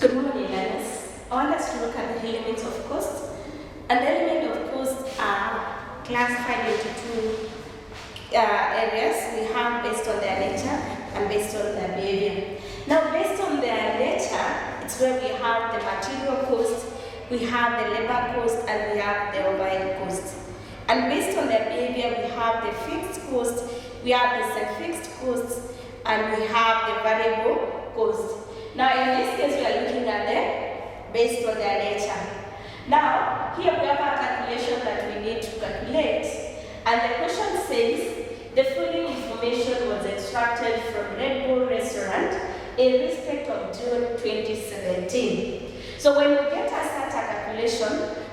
Good morning, learners. I want us to look at the elements of cost. And the elements of cost are classified into two areas. We have based on their nature and based on their behavior. Now, based on their nature, it's where we have the material cost, we have the labor cost, and we have the overhead cost. And based on their behavior, we have the fixed cost, we have the semi-fixed costs, and we have the variable cost. Now, in this case, we are looking at them based on their nature. Now, here we have a calculation that we need to calculate, and the question says, the following information was extracted from Red Bull restaurant in respect of June 2017. So when you get us such a calculation,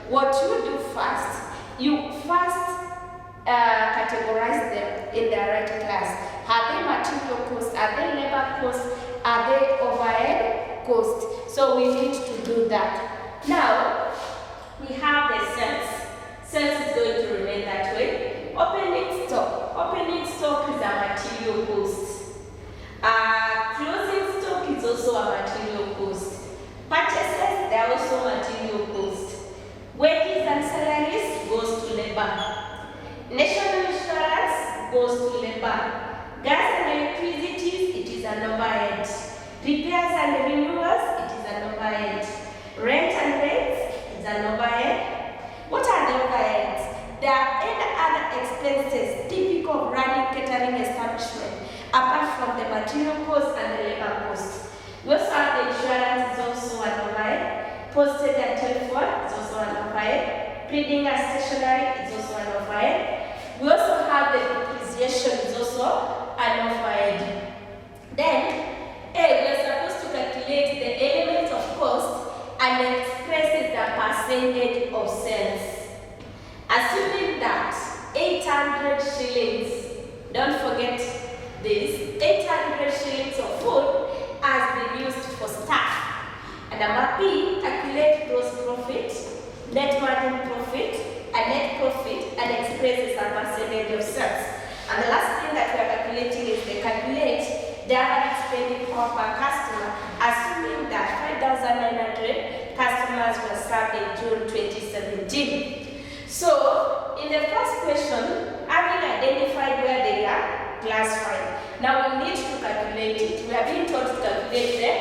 what you do first, you first categorize them in their right class. Are they material cost? Are they labor cost? Are they overhead cost? So we need to do that. Now, we have the sales. Sales is going to remain that way. Opening stock. Opening stock is a material cost. Closing stock is also a material cost. Purchases, they are also material cost. Wages and salaries goes to labor. National insurance goes to labor. Gas and electricity, it is an overhead. Repairs and renewals, it is an overhead. Rent and rates, is an overhead. What are the overheads? There are any other expenses typical of running catering establishment apart from the material cost and the labor cost. We also have the insurance, is also an overhead. Postage and telephone is also an overhead. Printing and stationery is also an overhead. We also have the depreciation, is also an overhead. Then, we are supposed to calculate the elements of cost and express the percentage of sales. Assuming that 800 shillings, don't forget this, 800 shillings of food has been used for staff. And number B, calculate gross profit, net margin profit, and net profit, and expresses a percentage of sales. And the last thing that we are calculating is they calculate the average spending per customer, assuming that 5,900 customers were served in June 2017. So, in the first question, having identified where they are classified, now we need to calculate it. We are being taught to calculate the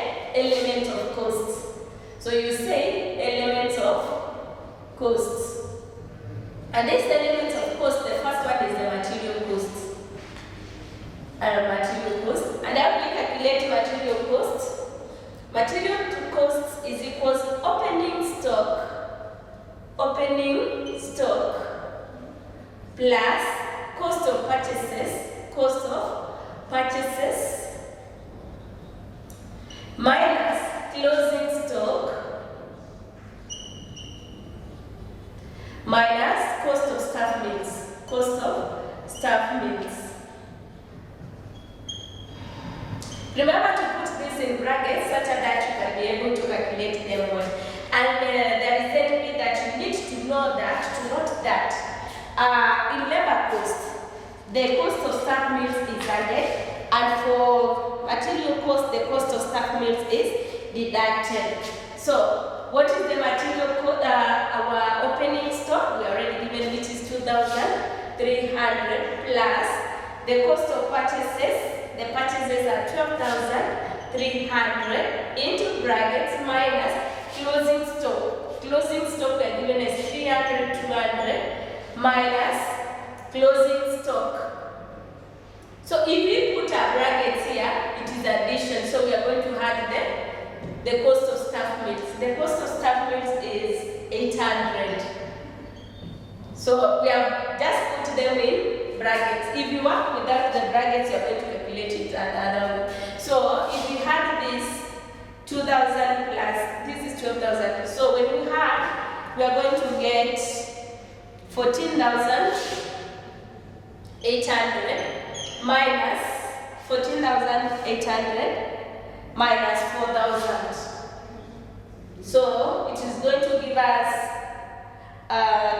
element of costs. So you say elements of costs. And this element of cost, the first one is the material cost. Material cost. And how do we calculate material cost? Material cost is equals opening stock plus cost of purchases minus closing stock minus cost of staff meals. Remember to put this in brackets such that you can be able to calculate them well. And there is a bit that you need to note that in labor cost, the cost of staff meals is added, and for material cost, the cost of staff meals is deducted. So, what is the material cost? Our opening stock, we already given, which is 2,300 plus the cost of purchases. The purchases are 12,300 into brackets minus closing stock. Closing stock we are given as 300, 200 minus closing stock. So if we put our brackets here, it is addition. So we are going to add the cost of staff meals. The cost of staff meals is 800. So we have just put them in brackets. If you work without the brackets, you are going to calculate it another way. So if we had this 2,000 plus, this is 12,000. So when we have, we are going to get 14,800 minus 14,800 minus 4,000. So it is going to give us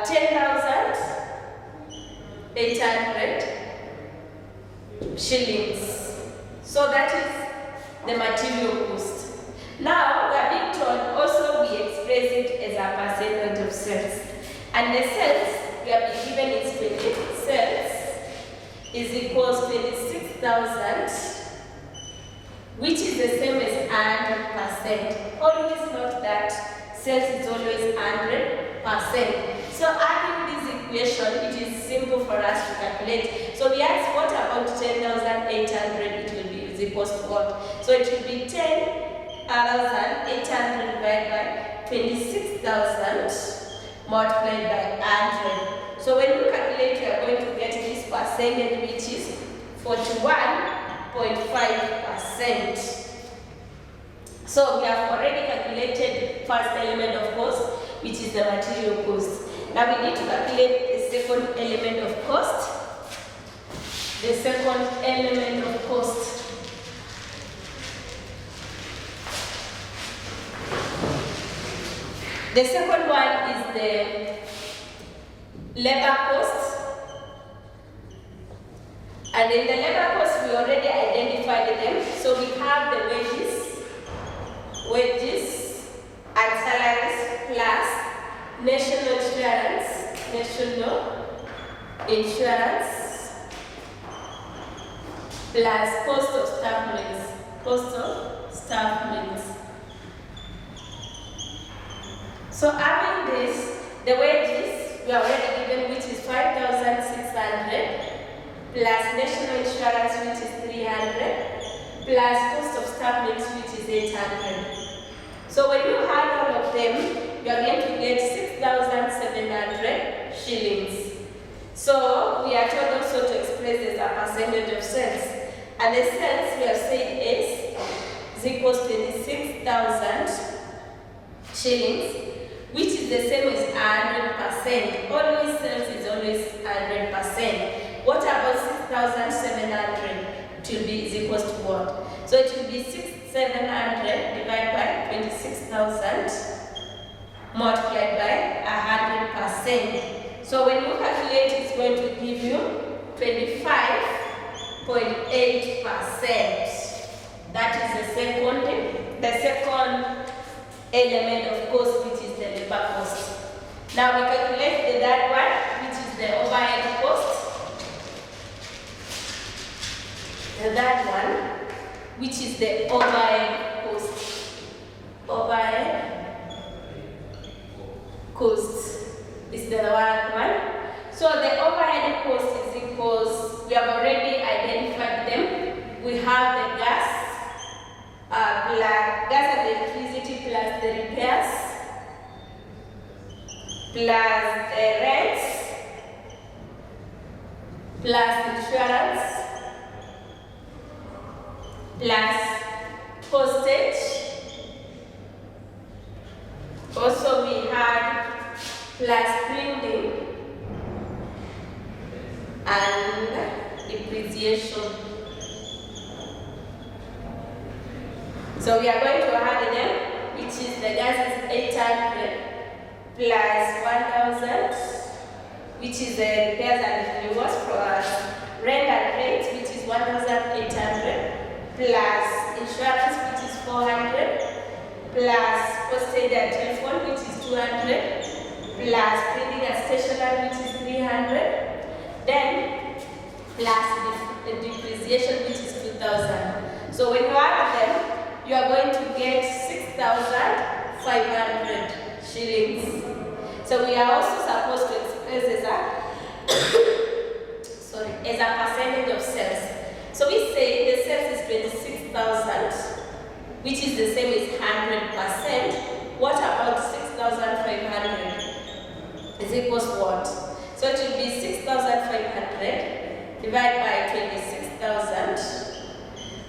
10,800 shillings. So that is the material cost. Now we are being told of sales. And the sales, we have been given is 20. Sales is equals 26,000, which is the same as 100%. Always note that sales is always 100%. So adding this equation, it is simple for us to calculate. So we ask, what about 10,800? It will be is equals to what? So it will be 10,800 divided by 26,000 multiplied by 100. So when you calculate, you are going to get this percentage, which is 41.5%. So we have already calculated first element of cost, which is the material cost. Now we need to calculate the second element of cost. The second element of cost. The second one is the labor cost. And in the labor cost, we already identified them. So we have the wages and salaries plus national insurance plus cost of staff meals. So having this, the wages we are already given, which is 5,600 plus national insurance, which is 300 plus cost of staff meals, which is 800. So when you add all of them, you are going to get 6,700 shillings. So we are told also to express this as a percentage of sales. And the sales we have said is equals 26,000 shillings, which is the same as 100%. Always sales is always 100%. What about 6,700? It will be equals to what? So it will be 6,700 divided by 26,000 multiplied by 100%. So when you calculate, it's going to give you 25.8%. That is the second element of cost, which is the labor cost. Now we calculate the third one, which is the overhead cost. The third one, which is the overhead cost. Overhead cost is the third one. So the overhead cost is equals, we have already identified them. We have the gas and electricity plus the repairs plus the rents plus insurance plus postage. Also we had plus printing and depreciation. So we are going to add them, which is the gas is 800 plus 1,000, which is the repairs and renewals plus rent and rent, which is 1,800 plus insurance, which is 400 plus postage and telephone, which is 200 plus printing and stationery, which is 300, then plus the depreciation, which is 2,000. So when you add them, you are going to get 6,500 shillings. So we are also supposed to express as a percentage of sales. So we say the sales is 26,000, which is the same as 100%. What about 6,500? Is equals what? So it will be 6,500 divided by 26,000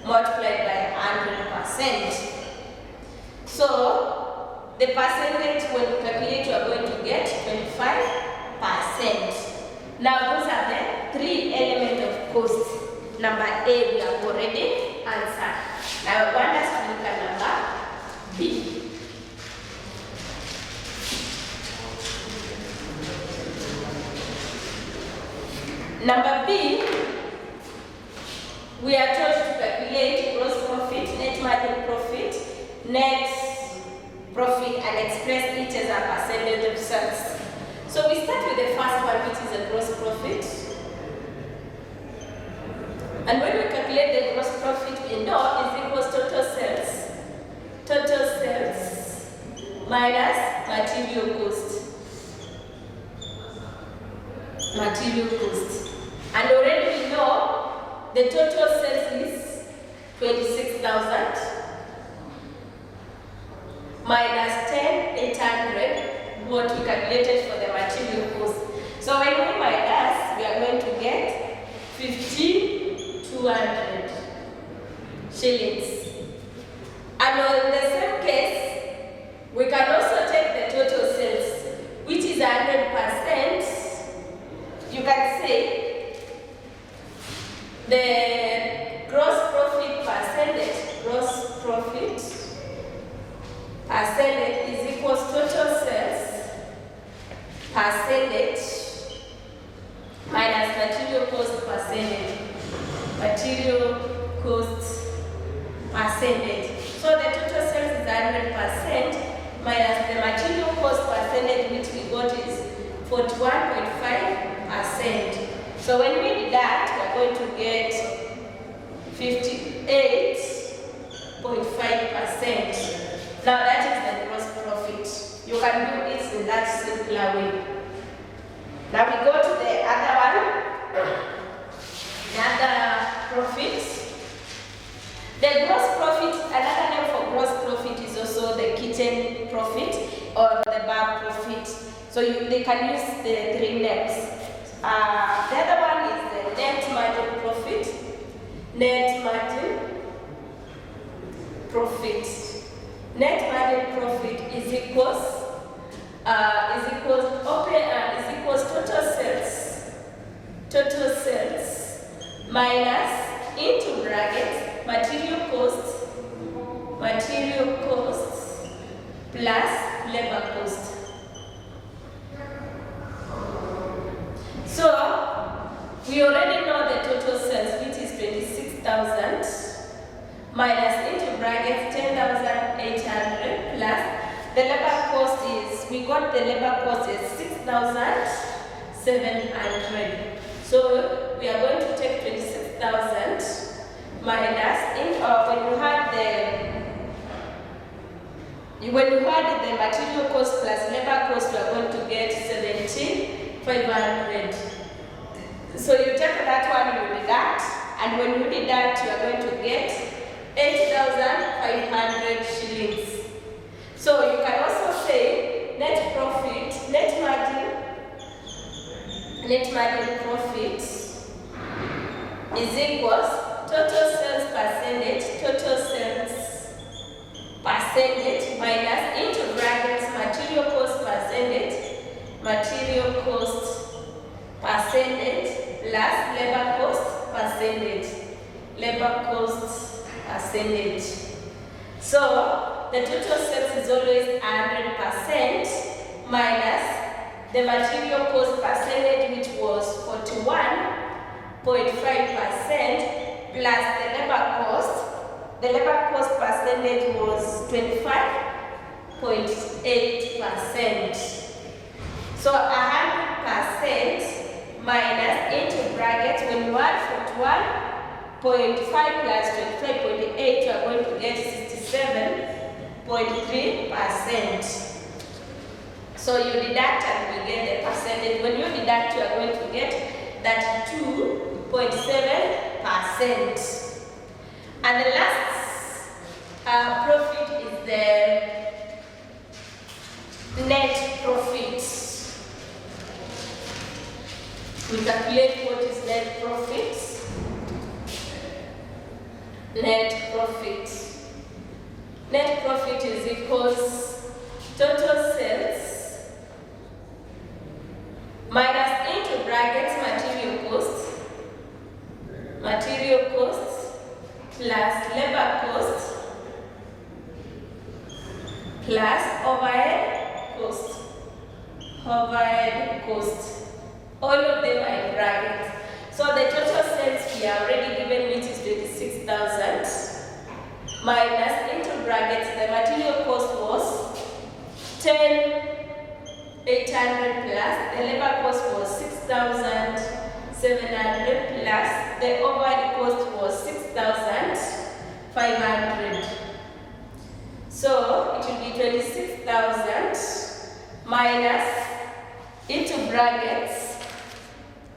multiplied by 100%. So the percentage, when you calculate, you are going to get 25%. Now those are the three elements of cost. Number A we have already answered. Now I want us to look at number B. Number B, we are told to calculate gross profit, net margin profit, net profit and express it as a percentage of sales. So we start with the first one, which is a gross profit. And when we calculate the gross profit, we know is equals total sales. Total sales minus material cost. Material cost. And already we know the total sales is 26,000 minus 10,800, what we calculated for the material cost. So when we minus, we are going to get 15,200 shillings. And in the same case, we can also take the total sales, which is 100%. You can say the gross profit percentage is equals total sales percentage minus material cost percentage. Material cost percentage. So the total sales is 100% minus the material cost percentage, which we got is 41.5%. So when we deduct, we are going to get 58.5%. Now that is the gross profit. You can do it in that simpler way. Now we go to the other one, the other profit. The gross profit, another name for gross profit is also the kitchen profit or the bar profit. So they can use the three names. The other one is the net margin profit. Net margin profit. Net margin profit is equals total sales minus into brackets material cost plus labor cost. So we already know the total sales, which is 26,000 minus into brackets 10,800 plus the labor cost is, we got the labor cost is 6,700. So we are going to take 26,000 minus when you add the material cost plus labor cost, we are going to get 17,500. So you take that one, you deduct, and when you deduct, you are going to get 8,500 shillings. So you can also say net margin profit is equals total sales percentage minus into brackets material cost percentage plus labor cost percentage. So the total sales is always 100% minus the material cost percentage, which was 41.5% plus the labor cost. The labor cost percentage was 25.8%. So 100% minus into brackets, when you add 41.5 plus 25.8, you are going to get 67.3%. So you deduct and we get the percentage. When you deduct, you are going to get that 2.7%. And the last profit is the net profit. We calculate what is net profit. Net profit is equals total sales minus into brackets material cost plus labor cost plus overhead cost. All of them are in brackets. So the total sales we are already given, which is 26,000 minus into brackets the material cost was 800 plus the labor cost was 6,700 plus the overhead cost was 6,500. So it will be 26,000 minus into brackets.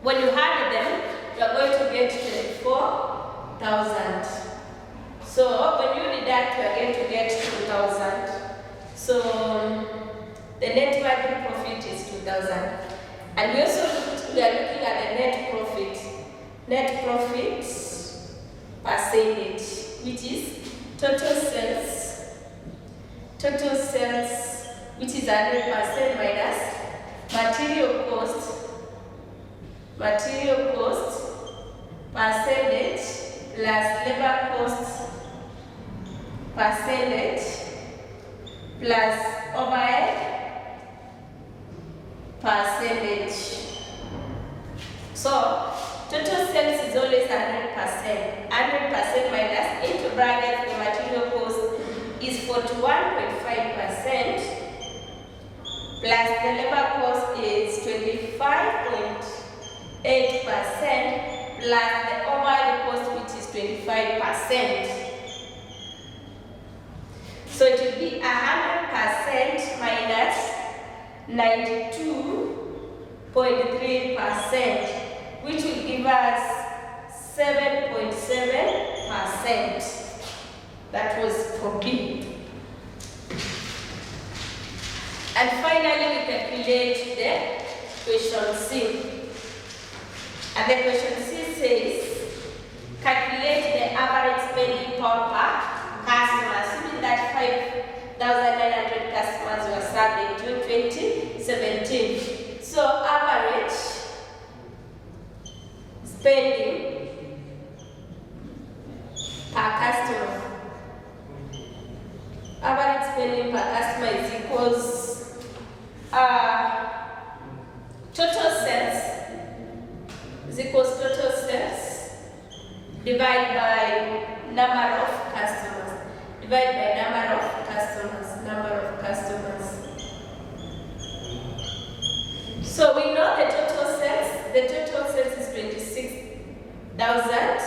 When you add them, you are going to get 24,000. So when you deduct, you are going to get 2,000. So the net margin profit is 2,000. And we are looking at the net profit percentage, which is total sales, which is 100% minus material cost percentage plus labor cost percentage plus overhead percentage. So total sales is always 100%. 100% minus into brackets the material cost is 41.5% plus the labor cost is 25.8% plus the overhead cost, which is 25%. So it will be 100% minus 92.3%, which will give us 7.7%. That was for B. And finally, we calculate the question C. And the question C says, calculate the average spending per customer, assuming that 5,900 customers were served in June 2017. So average spending per customer. Average spending per customer is equals total sales divided by number of customers. So we know the total sales. The total sales is 26,000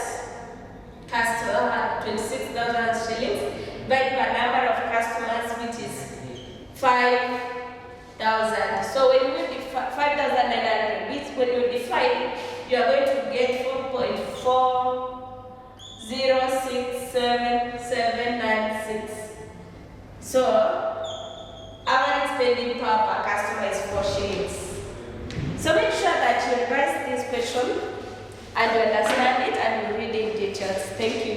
shillings divided by number of customers, which is 5,000. So when you divide 5,900, which when you divide, you are going to get 4.40679796. So average spending power per customer is 4 shillings. So make sure that you revise this question and you understand it and you read in details. Thank you.